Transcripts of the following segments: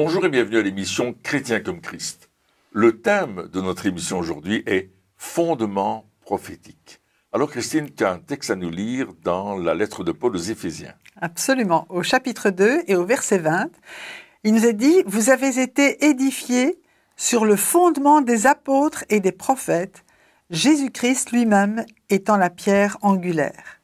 Bonjour et bienvenue à l'émission Chrétien comme Christ. Le thème de notre émission aujourd'hui est Fondement prophétique. Alors Christine, tu as un texte à nous lire dans la lettre de Paul aux Éphésiens. Absolument. Au chapitre 2 et au verset 20, il nous est dit « Vous avez été édifiés sur le fondement des apôtres et des prophètes, Jésus-Christ lui-même étant la pierre angulaire. »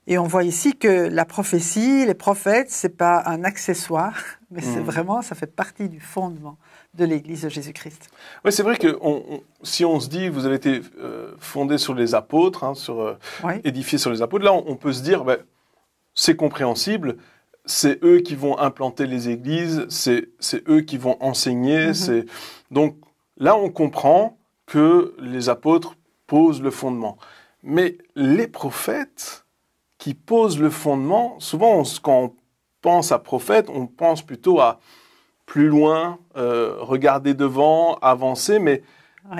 Et on voit ici que la prophétie, les prophètes, c'est pas un accessoire, mais c'est vraiment, ça fait partie du fondement de l'Église de Jésus-Christ. Oui, c'est vrai que si on se dit, vous avez été fondé sur les apôtres, édifié sur les apôtres, là, on peut se dire, c'est compréhensible, c'est eux qui vont implanter les églises, c'est eux qui vont enseigner. Donc là, on comprend que les apôtres posent le fondement. Mais les prophètes qui posent le fondement, souvent, quand on pense à prophète, on pense plutôt à plus loin, regarder devant, avancer, mais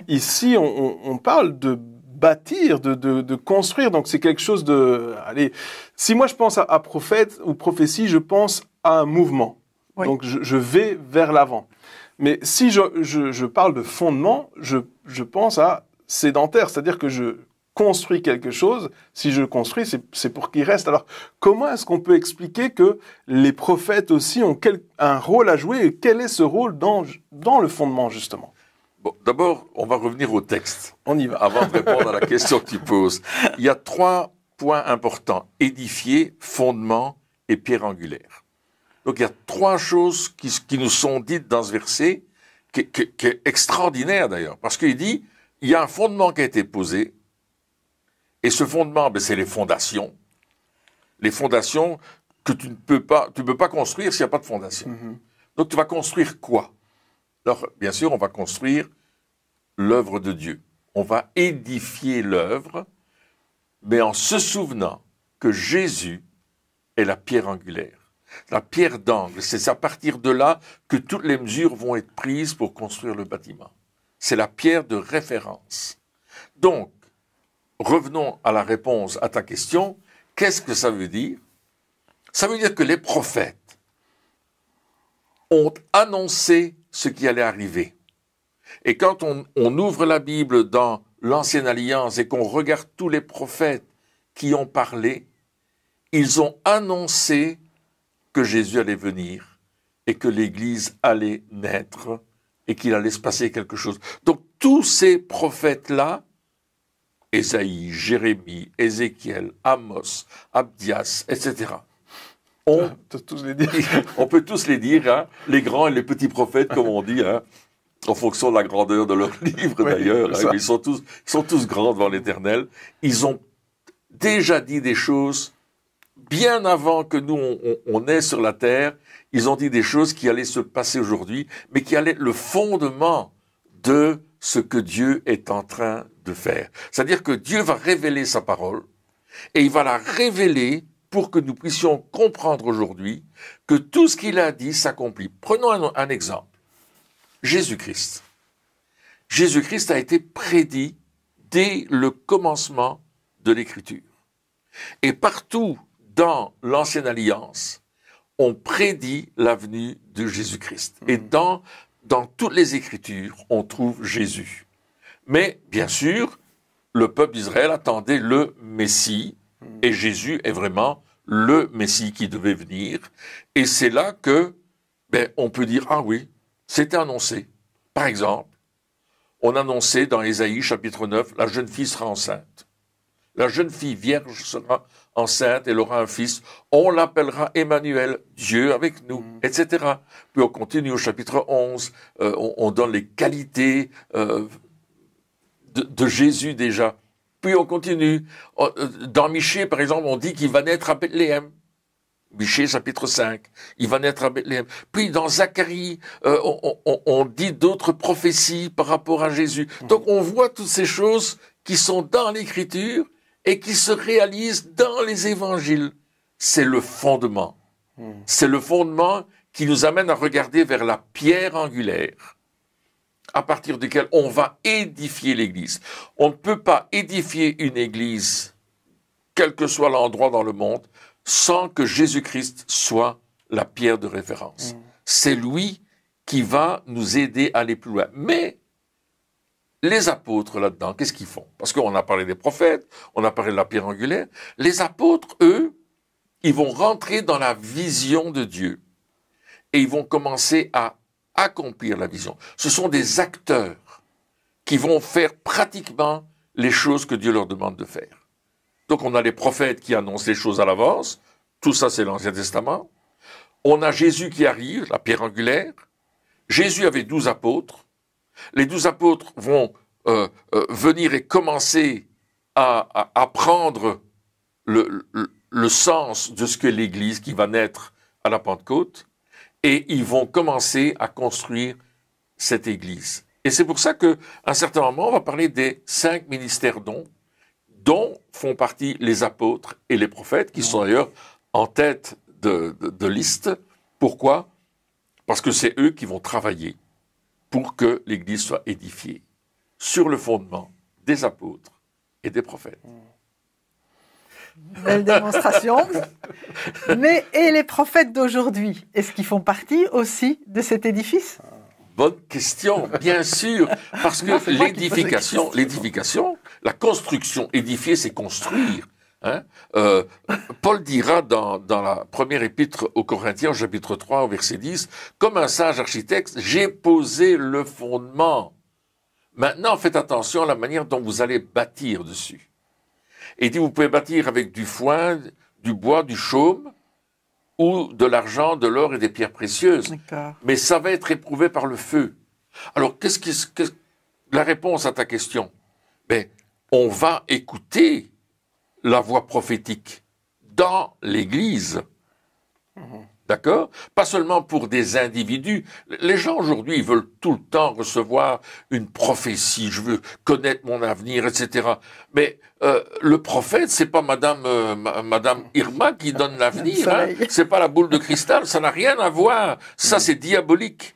ici, on parle de bâtir, de construire, donc c'est quelque chose de... Allez, si moi je pense à prophète ou prophétie, je pense à un mouvement, donc je vais vers l'avant. Mais si je parle de fondement, je pense à sédentaire, c'est-à-dire que je construis quelque chose, si je construis, c'est pour qu'il reste. Alors, comment est-ce qu'on peut expliquer que les prophètes aussi ont un rôle à jouer, et quel est ce rôle dans le fondement, justement? Bon, d'abord, on va revenir au texte. On y va. Avant de répondre à la question que tu poses. Il y a 3 points importants. Édifier, fondement et pierre angulaire. Donc, il y a 3 choses qui nous sont dites dans ce verset, qui est extraordinaire d'ailleurs. Parce qu'il dit, il y a un fondement qui a été posé, et ce fondement, c'est les fondations. Les fondations que tu ne peux pas construire s'il n'y a pas de fondation. Donc, tu vas construire quoi? Alors, bien sûr, on va construire l'œuvre de Dieu. On va édifier l'œuvre, mais en se souvenant que Jésus est la pierre angulaire, la pierre d'angle. C'est à partir de là que toutes les mesures vont être prises pour construire le bâtiment. C'est la pierre de référence. Donc, revenons à la réponse à ta question. Qu'est-ce que ça veut dire? Ça veut dire que les prophètes ont annoncé ce qui allait arriver. Et quand on ouvre la Bible dans l'Ancienne Alliance et qu'on regarde tous les prophètes qui ont parlé, ils ont annoncé que Jésus allait venir et que l'Église allait naître et qu'il allait se passer quelque chose. Donc tous ces prophètes-là, Ésaïe, Jérémie, Ézéchiel, Amos, Abdias, etc. On peut tous les dire, les grands et les petits prophètes, comme on dit, en fonction de la grandeur de leur livre d'ailleurs. Ils sont tous grands devant l'Éternel. Ils ont déjà dit des choses bien avant que nous, on est sur la terre. Ils ont dit des choses qui allaient se passer aujourd'hui, mais qui allaient être le fondement de ce que Dieu est en train de faire. C'est-à-dire que Dieu va révéler sa parole, et il va la révéler pour que nous puissions comprendre aujourd'hui que tout ce qu'il a dit s'accomplit. Prenons un exemple. Jésus-Christ. Jésus-Christ a été prédit dès le commencement de l'Écriture. Et partout dans l'Ancienne Alliance, on prédit la venue de Jésus-Christ. Et dans toutes les Écritures, on trouve Jésus. Mais, bien sûr, le peuple d'Israël attendait le Messie, et Jésus est vraiment le Messie qui devait venir. Et c'est là que, on peut dire, ah oui, c'était annoncé. Par exemple, on annonçait dans Ésaïe, chapitre 9, la jeune fille sera enceinte. La jeune fille vierge sera enceinte, elle aura un fils. On l'appellera Emmanuel, Dieu avec nous, etc. Puis on continue au chapitre 11, on donne les qualités de Jésus déjà. Puis on continue. Dans Michée, par exemple, on dit qu'il va naître à Bethléem. Michée, chapitre 5, il va naître à Bethléem. Puis dans Zacharie, on dit d'autres prophéties par rapport à Jésus. Donc on voit toutes ces choses qui sont dans l'Écriture et qui se réalisent dans les évangiles. C'est le fondement. C'est le fondement qui nous amène à regarder vers la pierre angulaire, à partir duquel on va édifier l'Église. On ne peut pas édifier une Église, quel que soit l'endroit dans le monde, sans que Jésus-Christ soit la pierre de référence. C'est lui qui va nous aider à aller plus loin. Mais les apôtres là-dedans, qu'est-ce qu'ils font? Parce qu'on a parlé des prophètes, on a parlé de la pierre angulaire. Les apôtres, eux, ils vont rentrer dans la vision de Dieu et ils vont commencer à accomplir la vision. Ce sont des acteurs qui vont faire pratiquement les choses que Dieu leur demande de faire. Donc on a les prophètes qui annoncent les choses à l'avance, tout ça c'est l'Ancien Testament. On a Jésus qui arrive, la pierre angulaire. Jésus avait 12 apôtres. Les 12 apôtres vont venir et commencer à apprendre le sens de ce qu'est l'Église qui va naître à la Pentecôte, et ils vont commencer à construire cette Église. Et c'est pour ça qu'à un certain moment, on va parler des 5 ministères dont font partie les apôtres et les prophètes, qui sont d'ailleurs en tête de liste. Pourquoi? Parce que c'est eux qui vont travailler pour que l'Église soit édifiée sur le fondement des apôtres et des prophètes. Belle démonstration. Mais et les prophètes d'aujourd'hui, est-ce qu'ils font partie aussi de cet édifice? Bonne question, bien sûr, parce que l'édification, la construction, édifier, c'est construire. Hein? Paul dira dans la première épître aux Corinthiens, au chapitre 3, au verset 10, « Comme un sage architecte, j'ai posé le fondement. Maintenant, faites attention à la manière dont vous allez bâtir dessus. » Et il dit, vous pouvez bâtir avec du foin, du bois, du chaume, ou de l'argent, de l'or et des pierres précieuses. Mais ça va être éprouvé par le feu. Alors, la réponse à ta question? Ben, on va écouter la voix prophétique dans l'Église. D'accord? Pas seulement pour des individus. Les gens aujourd'hui, ils veulent tout le temps recevoir une prophétie. Je veux connaître mon avenir, etc. Mais le prophète, c'est pas Madame Irma qui donne l'avenir. Hein? C'est pas la boule de cristal. Ça n'a rien à voir. Ça, c'est diabolique.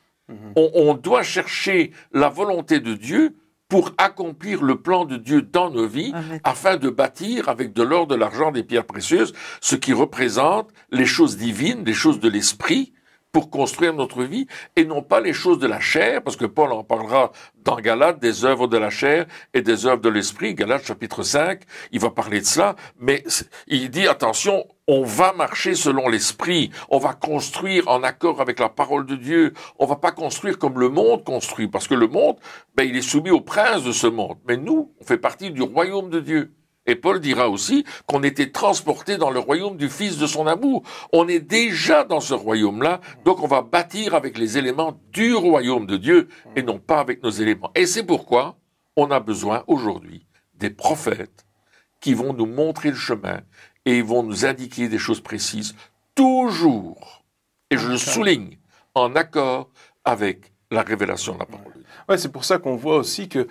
On doit chercher la volonté de Dieu pour accomplir le plan de Dieu dans nos vies, afin de bâtir avec de l'or, de l'argent, des pierres précieuses, ce qui représente les choses divines, les choses de l'esprit, pour construire notre vie, et non pas les choses de la chair, parce que Paul en parlera dans Galates, des œuvres de la chair et des œuvres de l'esprit. Galates chapitre 5, il va parler de cela, mais il dit, attention, on va marcher selon l'esprit, on va construire en accord avec la parole de Dieu, on va pas construire comme le monde construit, parce que le monde, ben, il est soumis au prince de ce monde, mais nous, on fait partie du royaume de Dieu. Et Paul dira aussi qu'on était transportés dans le royaume du Fils de son amour. On est déjà dans ce royaume-là, donc on va bâtir avec les éléments du royaume de Dieu et non pas avec nos éléments. Et c'est pourquoi on a besoin aujourd'hui des prophètes qui vont nous montrer le chemin et ils vont nous indiquer des choses précises, toujours, et je le souligne, en accord avec la révélation de la parole de Dieu. Ouais, c'est pour ça qu'on voit aussi que,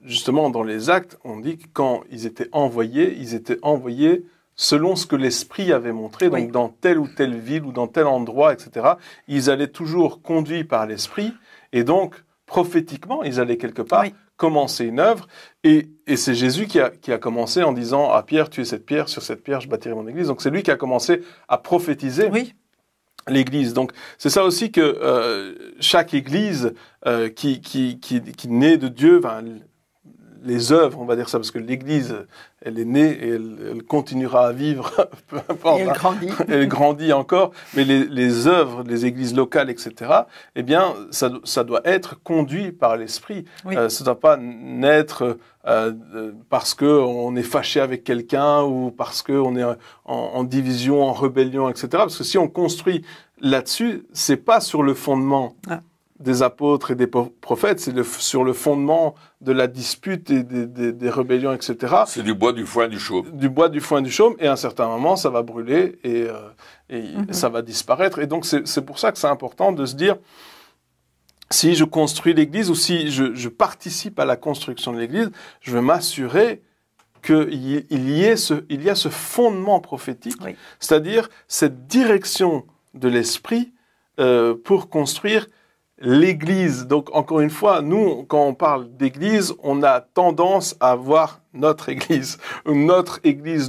justement, dans les actes, on dit que quand ils étaient envoyés selon ce que l'Esprit avait montré, donc dans telle ou telle ville ou dans tel endroit, etc. Ils allaient toujours conduits par l'Esprit, et donc, prophétiquement, ils allaient quelque part commencer une œuvre, et c'est Jésus qui a commencé en disant « À Pierre, tu es cette pierre, sur cette pierre, je bâtirai mon église ». Donc c'est lui qui a commencé à prophétiser. L'Église. Donc, c'est ça aussi que chaque Église qui naît de Dieu, les œuvres, on va dire ça, parce que l'Église, elle est née et elle continuera à vivre, peu importe. Et elle grandit. Elle grandit encore, mais les œuvres, les églises locales, etc., eh bien, ça doit être conduit par l'Esprit. Ça ne doit pas naître parce qu'on est fâché avec quelqu'un ou parce qu'on est en division, en rébellion, etc. Parce que si on construit là-dessus, c'est pas sur le fondement des apôtres et des prophètes, c'est sur le fondement de la dispute et des rébellions, etc. C'est du bois, du foin, du chaume. Du bois, du foin, du chaume, et à un certain moment, ça va brûler et ça va disparaître. Et donc, c'est pour ça que c'est important de se dire, si je construis l'Église ou si je participe à la construction de l'Église, je vais m'assurer qu'il y a ce fondement prophétique, c'est-à-dire cette direction de l'Esprit pour construire l'Église. Donc, encore une fois, nous, quand on parle d'Église, on a tendance à voir notre Église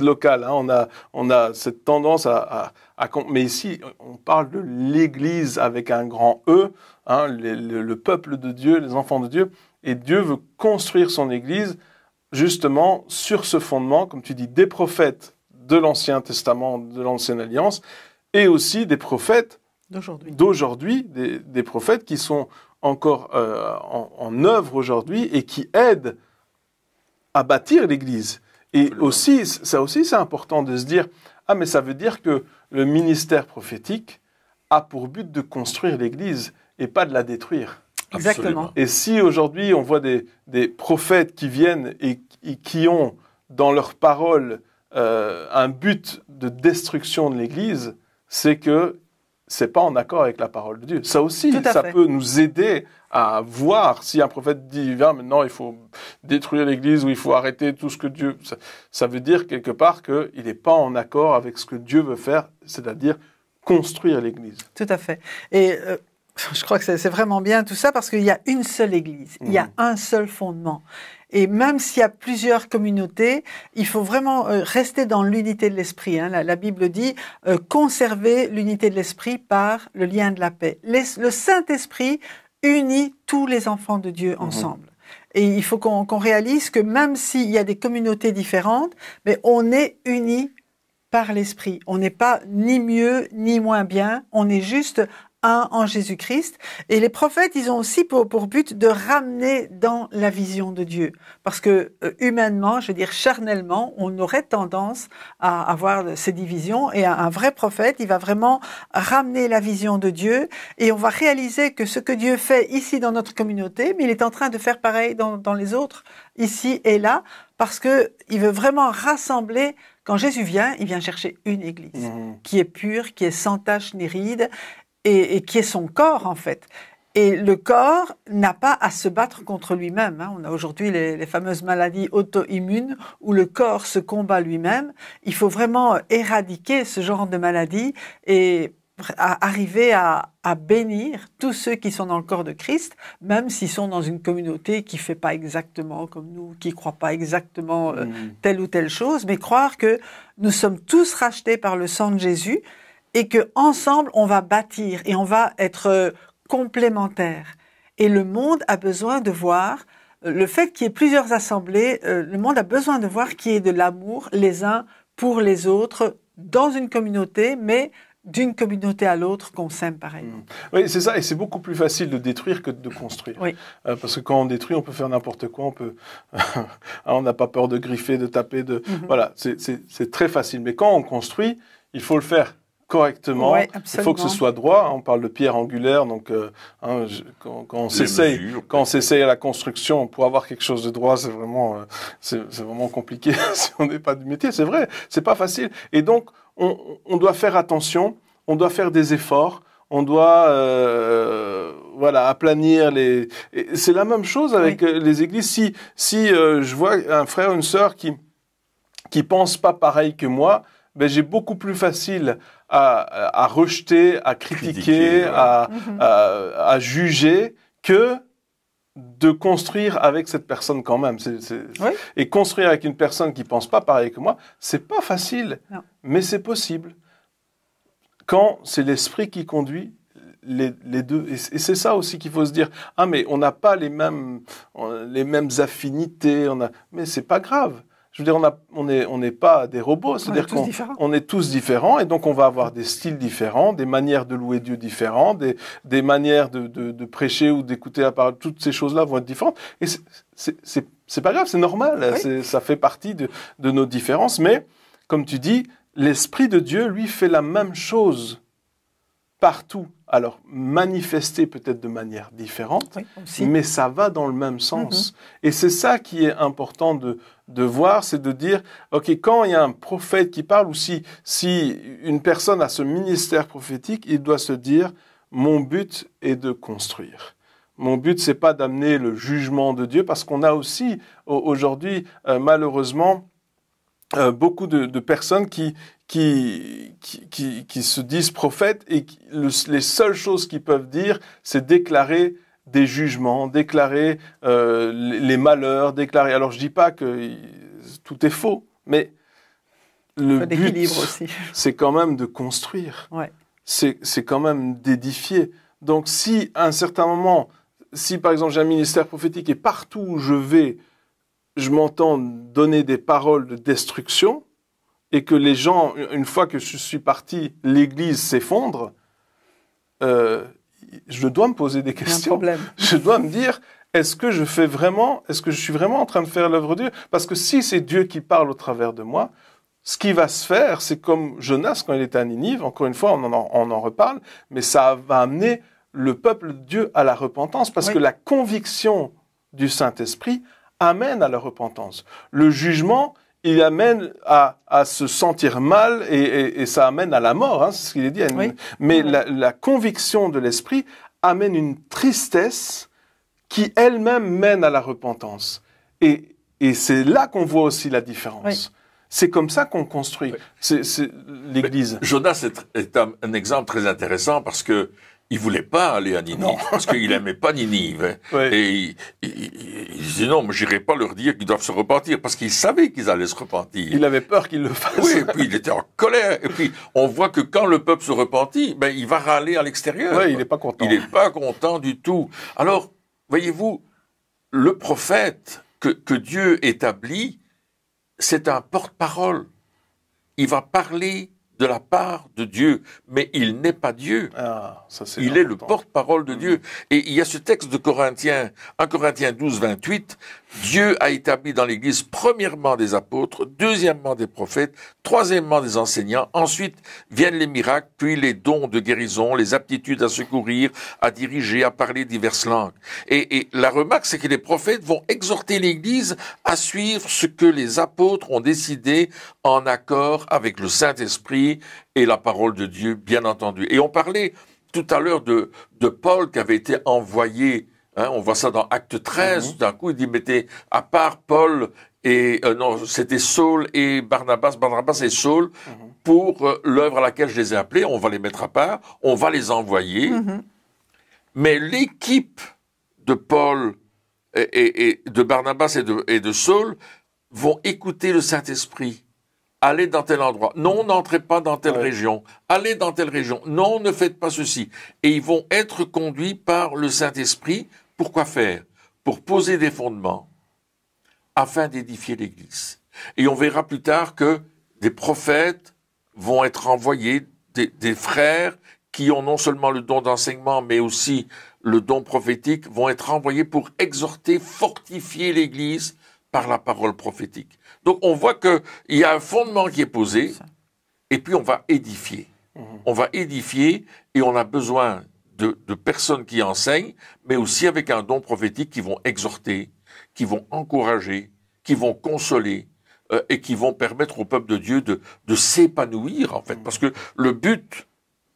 locale. Hein. On a cette tendance mais ici, on parle de l'Église avec un grand E, hein, le peuple de Dieu, les enfants de Dieu. Et Dieu veut construire son Église justement sur ce fondement, comme tu dis, des prophètes de l'Ancien Testament, de l'Ancienne Alliance, et aussi des prophètes d'aujourd'hui, des prophètes qui sont encore en œuvre aujourd'hui et qui aident à bâtir l'Église. Et aussi, ça aussi, c'est important de se dire, ah, mais ça veut dire que le ministère prophétique a pour but de construire l'Église et pas de la détruire. Exactement. Et si aujourd'hui on voit des prophètes qui viennent et qui ont dans leur parole un but de destruction de l'Église, c'est que c'est pas en accord avec la parole de Dieu. Ça aussi, ça peut nous aider à voir si un prophète dit maintenant il faut détruire l'Église ou il faut arrêter tout ce que Dieu... Ça veut dire quelque part qu'il n'est pas en accord avec ce que Dieu veut faire, c'est-à-dire construire l'Église. Tout à fait. Et je crois que c'est vraiment bien tout ça parce qu'il y a une seule Église, il y a un seul fondement. Et même s'il y a plusieurs communautés, il faut vraiment rester dans l'unité de l'esprit. Hein. La Bible dit conserver l'unité de l'esprit par le lien de la paix. Le Saint-Esprit unit tous les enfants de Dieu ensemble. Et il faut qu'on réalise que même s'il y a des communautés différentes, mais on est unis par l'esprit. On n'est pas ni mieux ni moins bien, on est juste un en Jésus-Christ. Et les prophètes, ils ont aussi pour but de ramener dans la vision de Dieu. Parce que humainement, je veux dire charnellement, on aurait tendance à avoir ces divisions. Et un vrai prophète, il va vraiment ramener la vision de Dieu. Et on va réaliser que ce que Dieu fait ici dans notre communauté, mais il est en train de faire pareil dans les autres, ici et là. Parce que il veut vraiment rassembler. Quand Jésus vient, il vient chercher une église qui est pure, qui est sans tache ni ride, et qui est son corps, en fait. Et le corps n'a pas à se battre contre lui-même. Hein. On a aujourd'hui les fameuses maladies auto-immunes où le corps se combat lui-même. Il faut vraiment éradiquer ce genre de maladie et arriver à bénir tous ceux qui sont dans le corps de Christ, même s'ils sont dans une communauté qui fait pas exactement comme nous, qui croit pas exactement telle ou telle chose, mais croire que nous sommes tous rachetés par le sang de Jésus et que ensemble on va bâtir et on va être complémentaires. Et le monde a besoin de voir le fait qu'il y ait plusieurs assemblées. Le monde a besoin de voir qu'il y ait de l'amour les uns pour les autres dans une communauté, mais d'une communauté à l'autre qu'on s'aime pareillement. Oui, c'est ça, et c'est beaucoup plus facile de détruire que de construire. Oui. Parce que quand on détruit, on peut faire n'importe quoi, on peut, on n'a pas peur de griffer, de taper, voilà, c'est très facile. Mais quand on construit, il faut le faire correctement. Ouais, il faut que ce soit droit. On parle de pierre angulaire, donc quand on s'essaye à la construction pour avoir quelque chose de droit, c'est vraiment compliqué si on n'est pas du métier. C'est vrai, c'est pas facile. Et donc on doit faire attention, on doit faire des efforts, on doit aplanir les. C'est la même chose avec les églises. Si je vois un frère, une sœur qui pense pas pareil que moi, ben j'ai beaucoup plus facile à rejeter, à critiquer, à juger que de construire avec cette personne quand même. Et construire avec une personne qui pense pas pareil que moi, c'est pas facile, mais c'est possible. Quand c'est l'esprit qui conduit les deux. Et c'est ça aussi qu'il faut se dire. Ah, mais on n'a pas les mêmes affinités, mais c'est pas grave. Je veux dire, on n'est pas des robots, c'est-à-dire qu'on est tous différents, et donc on va avoir des styles différents, des manières de louer Dieu différentes, des manières de prêcher ou d'écouter la parole. Toutes ces choses-là vont être différentes. Et c'est pas grave, c'est normal. Oui. Ça fait partie de nos différences. Mais, comme tu dis, l'Esprit de Dieu, lui, fait la même chose partout. Alors, manifesté peut-être de manière différente, mais ça va dans le même sens. Et c'est ça qui est important de voir, c'est de dire, OK, quand il y a un prophète qui parle, ou si une personne a ce ministère prophétique, il doit se dire, mon but est de construire. Mon but, c'est pas d'amener le jugement de Dieu, parce qu'on a aussi, aujourd'hui, malheureusement, beaucoup de personnes qui qui se disent prophètes et les seules choses qu'ils peuvent dire, c'est déclarer des jugements, déclarer les malheurs, déclarer... Alors je dis pas que tout est faux, mais le but, c'est quand même de construire. Ouais. C'est quand même d'édifier. Donc si à un certain moment, si par exemple j'ai un ministère prophétique et partout où je vais, je m'entends donner des paroles de destruction, et que les gens, une fois que je suis parti, l'Église s'effondre, je dois me poser des questions. Je dois me dire, est-ce que je suis vraiment en train de faire l'œuvre de Dieu? Parce que si c'est Dieu qui parle au travers de moi, ce qui va se faire, c'est comme Jonas quand il était à Ninive, encore une fois, on en reparle, mais ça va amener le peuple de Dieu à la repentance, parce que la conviction du Saint-Esprit amène à la repentance. Le jugement, il amène à se sentir mal et ça amène à la mort, hein, c'est ce qu'il est dit. Mais la conviction de l'Esprit amène une tristesse qui elle-même mène à la repentance. Et c'est là qu'on voit aussi la différence. Oui. C'est comme ça qu'on construit l'Église. Jonas est un exemple très intéressant parce que il voulait pas aller à Ninive, parce qu'il aimait pas Ninive. Hein. Oui. Et il disait non, mais j'irai pas leur dire qu'ils doivent se repentir, parce qu'il savait qu'ils allaient se repentir. Il avait peur qu'ils le fassent. Oui, et puis il était en colère. Et puis on voit que quand le peuple se repentit, ben il va râler à l'extérieur. Oui, il n'est pas content. Il n'est pas content du tout. Alors, voyez-vous, le prophète que Dieu établit, c'est un porte-parole. Il va parler de la part de Dieu, mais il n'est pas Dieu. Ah, ça, c'est il est le porte-parole de Dieu. Et il y a ce texte de Corinthiens, 1 Corinthiens 12, 28, Dieu a établi dans l'Église premièrement des apôtres, deuxièmement des prophètes, troisièmement des enseignants, ensuite viennent les miracles, puis les dons de guérison, les aptitudes à secourir, à diriger, à parler diverses langues. Et la remarque, c'est que les prophètes vont exhorter l'Église à suivre ce que les apôtres ont décidé en accord avec le Saint-Esprit et la parole de Dieu, bien entendu. Et on parlait tout à l'heure de Paul qui avait été envoyé, hein, on voit ça dans Acte 13, d'un coup il dit, mettez à part Paul et, non, c'était Saul et Barnabas et Saul, pour l'œuvre à laquelle je les ai appelés, on va les mettre à part, on va les envoyer. Mais l'équipe de Paul et de Barnabas et de Saul vont écouter le Saint-Esprit. Allez dans tel endroit. Non, n'entrez pas dans telle région. Allez dans telle région. Non, ne faites pas ceci. Et ils vont être conduits par le Saint-Esprit. Pour quoi faire? Pour poser des fondements afin d'édifier l'Église. Et on verra plus tard que des prophètes vont être envoyés, des frères qui ont non seulement le don d'enseignement, mais aussi le don prophétique, vont être envoyés pour exhorter, fortifier l'Église par la parole prophétique. Donc on voit qu'il y a un fondement qui est posé, et puis on va édifier. On va édifier, et on a besoin de personnes qui enseignent, mais aussi avec un don prophétique qui vont exhorter, qui vont encourager, qui vont consoler, et qui vont permettre au peuple de Dieu de s'épanouir, en fait. Parce que le but,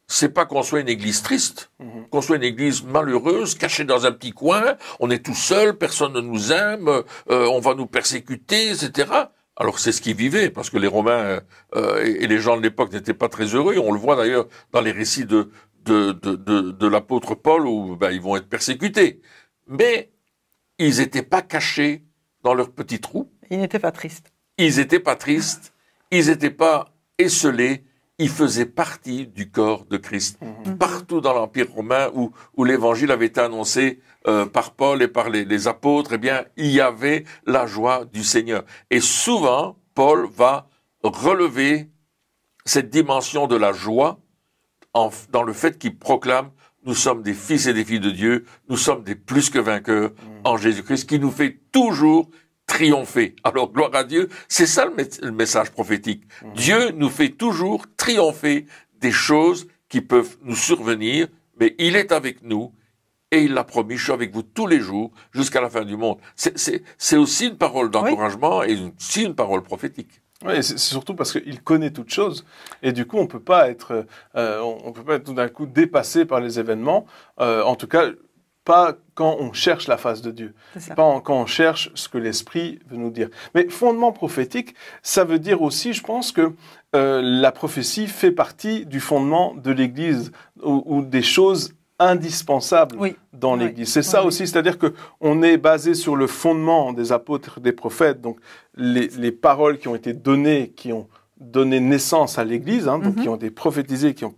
c'est pas qu'on soit une église triste, qu'on soit une église malheureuse, cachée dans un petit coin, on est tout seul, personne ne nous aime, on va nous persécuter, etc. Alors c'est ce qu'ils vivaient, parce que les Romains et les gens de l'époque n'étaient pas très heureux. On le voit d'ailleurs dans les récits de l'apôtre Paul, où ils vont être persécutés. Mais ils n'étaient pas cachés dans leur petit trou. Ils n'étaient pas tristes. Ils n'étaient pas tristes, ils n'étaient pas esselés, ils faisaient partie du corps de Christ. Partout dans l'Empire romain où l'évangile avait été annoncé par Paul et par les apôtres, eh bien, il y avait la joie du Seigneur. Et souvent, Paul va relever cette dimension de la joie dans le fait qu'il proclame « Nous sommes des fils et des filles de Dieu, nous sommes des plus que vainqueurs en Jésus-Christ » qui nous fait toujours triompher. Alors, gloire à Dieu, c'est ça le message prophétique. Dieu nous fait toujours triompher des choses qui peuvent nous survenir, mais il est avec nous et il l'a promis, je suis avec vous tous les jours jusqu'à la fin du monde. C'est aussi une parole d'encouragement et aussi une parole prophétique. Oui, c'est surtout parce qu'il connaît toutes choses et du coup on peut pas être tout d'un coup dépassé par les événements. En tout cas, pas quand on cherche la face de Dieu, pas quand on cherche ce que l'Esprit veut nous dire. Mais fondement prophétique, ça veut dire aussi, je pense que la prophétie fait partie du fondement de l'Église, ou des choses indispensables dans l'Église. C'est ça aussi, c'est-à-dire qu'on est basé sur le fondement des apôtres, des prophètes, donc les paroles qui ont été données, qui ont donné naissance à l'Église, hein, donc qui ont été prophétisées, qui ont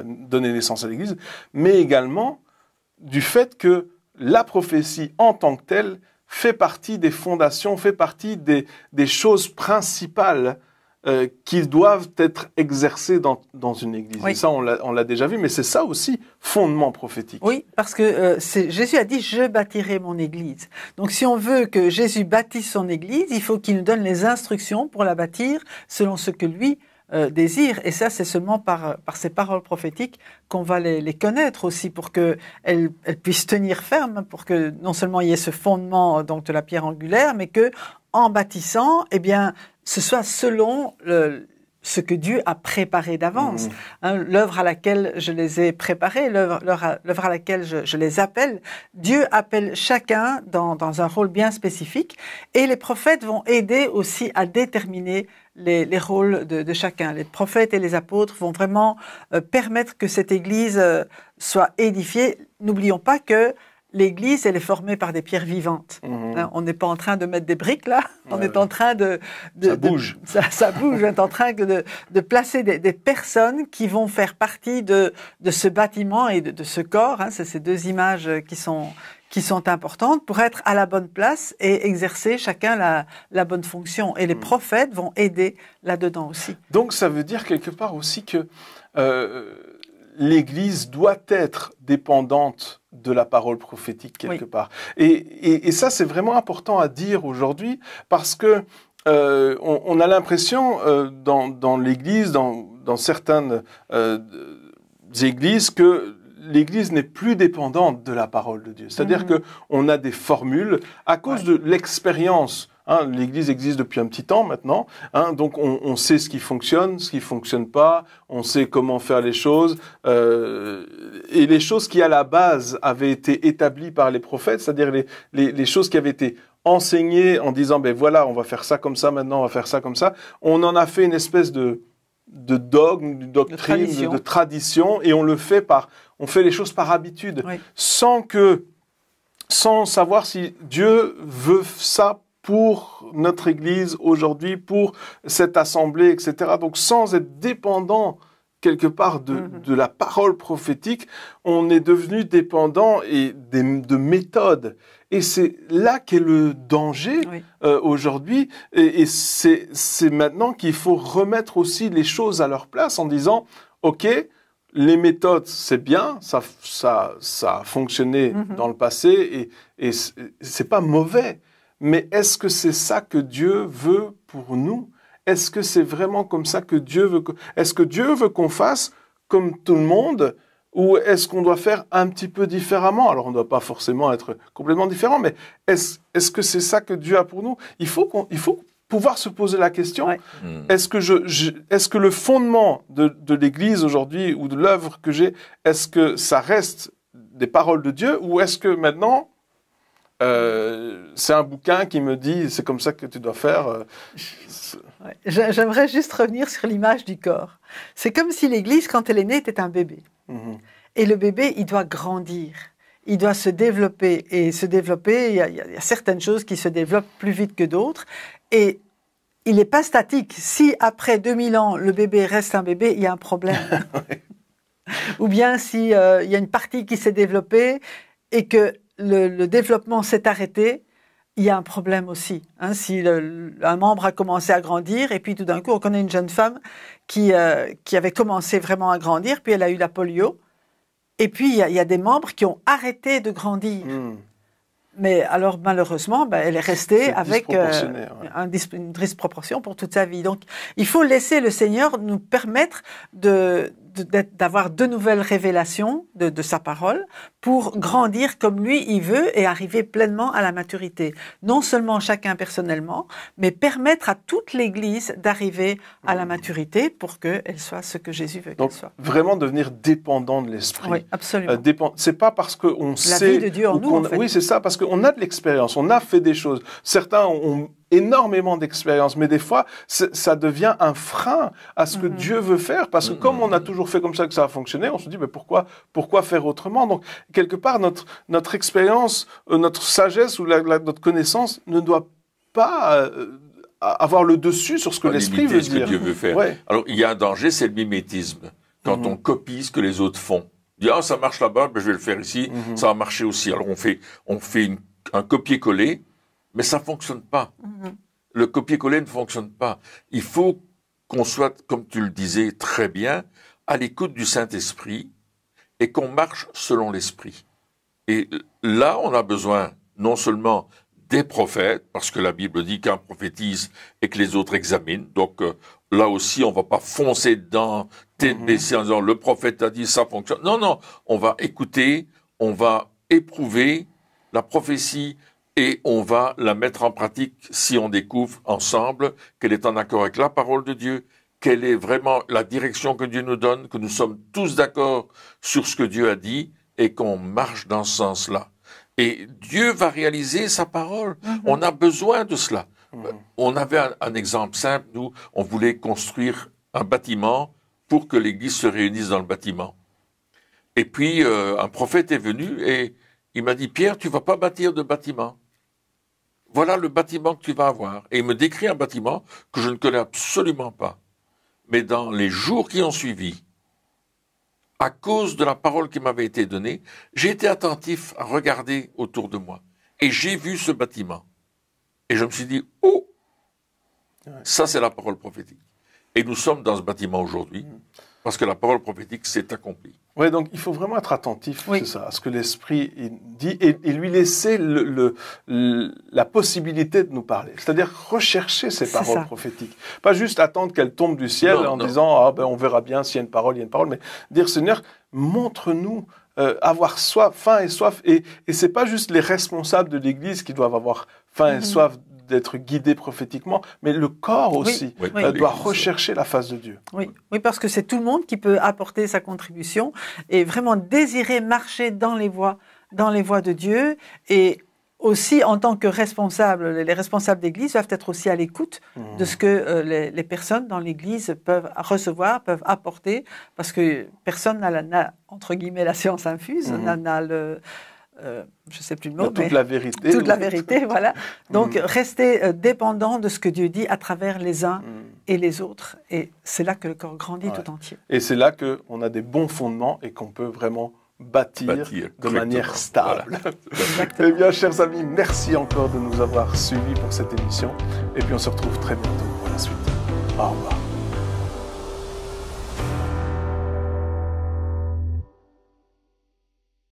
donné naissance à l'Église, mais également du fait que la prophétie en tant que telle fait partie des fondations, fait partie des choses principales qui doivent être exercées dans une église. Et ça, on l'a déjà vu, mais c'est ça aussi, fondement prophétique. Oui, parce que Jésus a dit « Je bâtirai mon église ». Donc si on veut que Jésus bâtisse son église, il faut qu'il nous donne les instructions pour la bâtir selon ce que lui désire. Et ça, c'est seulement par ces paroles prophétiques qu'on va les connaître aussi, pour qu'elles puissent tenir ferme, pour que non seulement il y ait ce fondement donc, de la pierre angulaire, mais que en bâtissant, eh bien, ce soit selon ce que Dieu a préparé d'avance. Hein, l'œuvre à laquelle je les ai préparés, l'œuvre à laquelle je les appelle, Dieu appelle chacun dans un rôle bien spécifique, et les prophètes vont aider aussi à déterminer les rôles de chacun. Les prophètes et les apôtres vont vraiment permettre que cette Église soit édifiée. N'oublions pas que l'Église, elle est formée par des pierres vivantes. Hein, on n'est pas en train de mettre des briques là, on est en train ça bouge. Ça bouge, on est en train de placer des personnes qui vont faire partie de ce bâtiment et de ce corps. Hein, c'est ces deux images qui sont importantes pour être à la bonne place et exercer chacun la bonne fonction. Et les prophètes vont aider là-dedans aussi. Donc ça veut dire quelque part aussi que l'Église doit être dépendante de la parole prophétique quelque part. Et ça, c'est vraiment important à dire aujourd'hui, parce que on a l'impression dans l'Église, dans certaines églises, que l'Église n'est plus dépendante de la parole de Dieu. C'est-à-dire qu'on a des formules à cause de l'expérience. Hein, l'Église existe depuis un petit temps maintenant, hein, donc on sait ce qui fonctionne pas, on sait comment faire les choses, et les choses qui à la base avaient été établies par les prophètes, c'est-à-dire les choses qui avaient été enseignées en disant ben voilà, on va faire ça comme ça maintenant, on va faire ça comme ça, on en a fait une espèce de dogme, de doctrine, de tradition, et on fait les choses par habitude, sans savoir si Dieu veut ça pour notre Église aujourd'hui, pour cette assemblée, etc. Donc sans être dépendant quelque part de la parole prophétique, on est devenu dépendant de méthodes. Et c'est là qu'est le danger aujourd'hui. Et c'est maintenant qu'il faut remettre aussi les choses à leur place en disant, OK, les méthodes, c'est bien, ça a fonctionné dans le passé et c'est pas mauvais. Mais est-ce que c'est ça que Dieu veut pour nous? Est-ce que c'est vraiment comme ça que Dieu veut? Est-ce que Dieu veut qu'on fasse comme tout le monde? Ou est-ce qu'on doit faire un petit peu différemment? Alors, on ne doit pas forcément être complètement différent, mais est-ce que c'est ça que Dieu a pour nous? Il faut pouvoir se poser la question. Est-ce que le fondement de l'Église aujourd'hui, ou de l'œuvre que j'ai, est-ce que ça reste des paroles de Dieu? Ou est-ce que maintenant, c'est un bouquin qui me dit c'est comme ça que tu dois faire. J'aimerais juste revenir sur l'image du corps. C'est comme si l'Église, quand elle est née, était un bébé. Et le bébé, il doit grandir. Il doit se développer. Et se développer, il y a certaines choses qui se développent plus vite que d'autres. Et il n'est pas statique. Si après 2000 ans, le bébé reste un bébé, il y a un problème. Ou bien si il y a une partie qui s'est développée et que le développement s'est arrêté, il y a un problème aussi. Hein, si un membre a commencé à grandir, et puis tout d'un coup, on connaît une jeune femme qui avait commencé vraiment à grandir, puis elle a eu la polio, et puis il y a des membres qui ont arrêté de grandir. Mais alors, malheureusement, elle est restée avec une disproportion pour toute sa vie. Donc, il faut laisser le Seigneur nous permettre de d'avoir de nouvelles révélations de sa parole pour grandir comme lui il veut et arriver pleinement à la maturité. Non seulement chacun personnellement, mais permettre à toute l'Église d'arriver à la maturité pour qu'elle soit ce que Jésus veut qu'elle soit. Vraiment devenir dépendant de l'Esprit. Oui, absolument. C'est pas parce qu'on sait... La vie de Dieu en nous, en fait. Oui, c'est ça, parce qu'on a de l'expérience, on a fait des choses. Certains ont énormément d'expérience, mais des fois, ça devient un frein à ce que Dieu veut faire, parce que comme on a toujours fait comme ça, que ça a fonctionné, on se dit, mais pourquoi faire autrement? Donc, quelque part, notre expérience, notre sagesse ou notre connaissance ne doit pas avoir le dessus sur ce que l'Esprit veut dire. Ce que Dieu veut faire. Ouais. Alors, il y a un danger, c'est le mimétisme. Quand on copie ce que les autres font. On dit, ça marche là-bas, ben, je vais le faire ici, ça va marcher aussi. Alors, on fait un copier-coller, mais ça fonctionne pas. Le copier-coller ne fonctionne pas. Il faut qu'on soit, comme tu le disais très bien, à l'écoute du Saint-Esprit et qu'on marche selon l'Esprit. Et là, on a besoin non seulement des prophètes, parce que la Bible dit qu'un prophétise et que les autres examinent. Donc là aussi, on va pas foncer dedans, tête baissée en disant le prophète a dit ça fonctionne. Non, on va écouter, on va éprouver la prophétie et on va la mettre en pratique si on découvre ensemble qu'elle est en accord avec la parole de Dieu, quelle est vraiment la direction que Dieu nous donne, que nous sommes tous d'accord sur ce que Dieu a dit et qu'on marche dans ce sens-là. Et Dieu va réaliser sa parole. On a besoin de cela. On avait un exemple simple. Nous, on voulait construire un bâtiment pour que l'Église se réunisse dans le bâtiment. Et puis, un prophète est venu et il m'a dit, Pierre, tu vas pas bâtir de bâtiment. Voilà le bâtiment que tu vas avoir. Et il me décrit un bâtiment que je ne connais absolument pas. Mais dans les jours qui ont suivi, à cause de la parole qui m'avait été donnée, j'ai été attentif à regarder autour de moi. Et j'ai vu ce bâtiment. Et je me suis dit, oh, ça c'est la parole prophétique. Et nous sommes dans ce bâtiment aujourd'hui, parce que la parole prophétique s'est accomplie. Oui, donc il faut vraiment être attentif, c'est ça, à ce que l'Esprit dit et lui laisser la possibilité de nous parler. C'est-à-dire rechercher ces paroles prophétiques. Pas juste attendre qu'elles tombent du ciel en disant on verra bien s'il y a une parole, mais dire Seigneur, montre-nous, avoir faim et soif. Et c'est pas juste les responsables de l'Église qui doivent avoir faim et soif d'être guidés prophétiquement, mais le corps aussi doit rechercher la face de Dieu. Oui, parce que c'est tout le monde qui peut apporter sa contribution et vraiment désirer marcher dans les voies de Dieu. Et aussi, en tant que responsables, les responsables d'Église doivent être aussi à l'écoute de ce que les personnes dans l'Église peuvent recevoir, peuvent apporter, parce que personne n'a entre guillemets, la science infuse, n'a le... je ne sais plus le mot, toute la vérité. Toute la vérité, voilà. Donc, rester dépendant de ce que Dieu dit à travers les uns et les autres. Et c'est là que le corps grandit tout entier. Et c'est là qu'on a des bons fondements et qu'on peut vraiment bâtir de manière stable. Voilà. Eh bien, chers amis, merci encore de nous avoir suivis pour cette émission. Et puis, on se retrouve très bientôt pour la suite. Au revoir.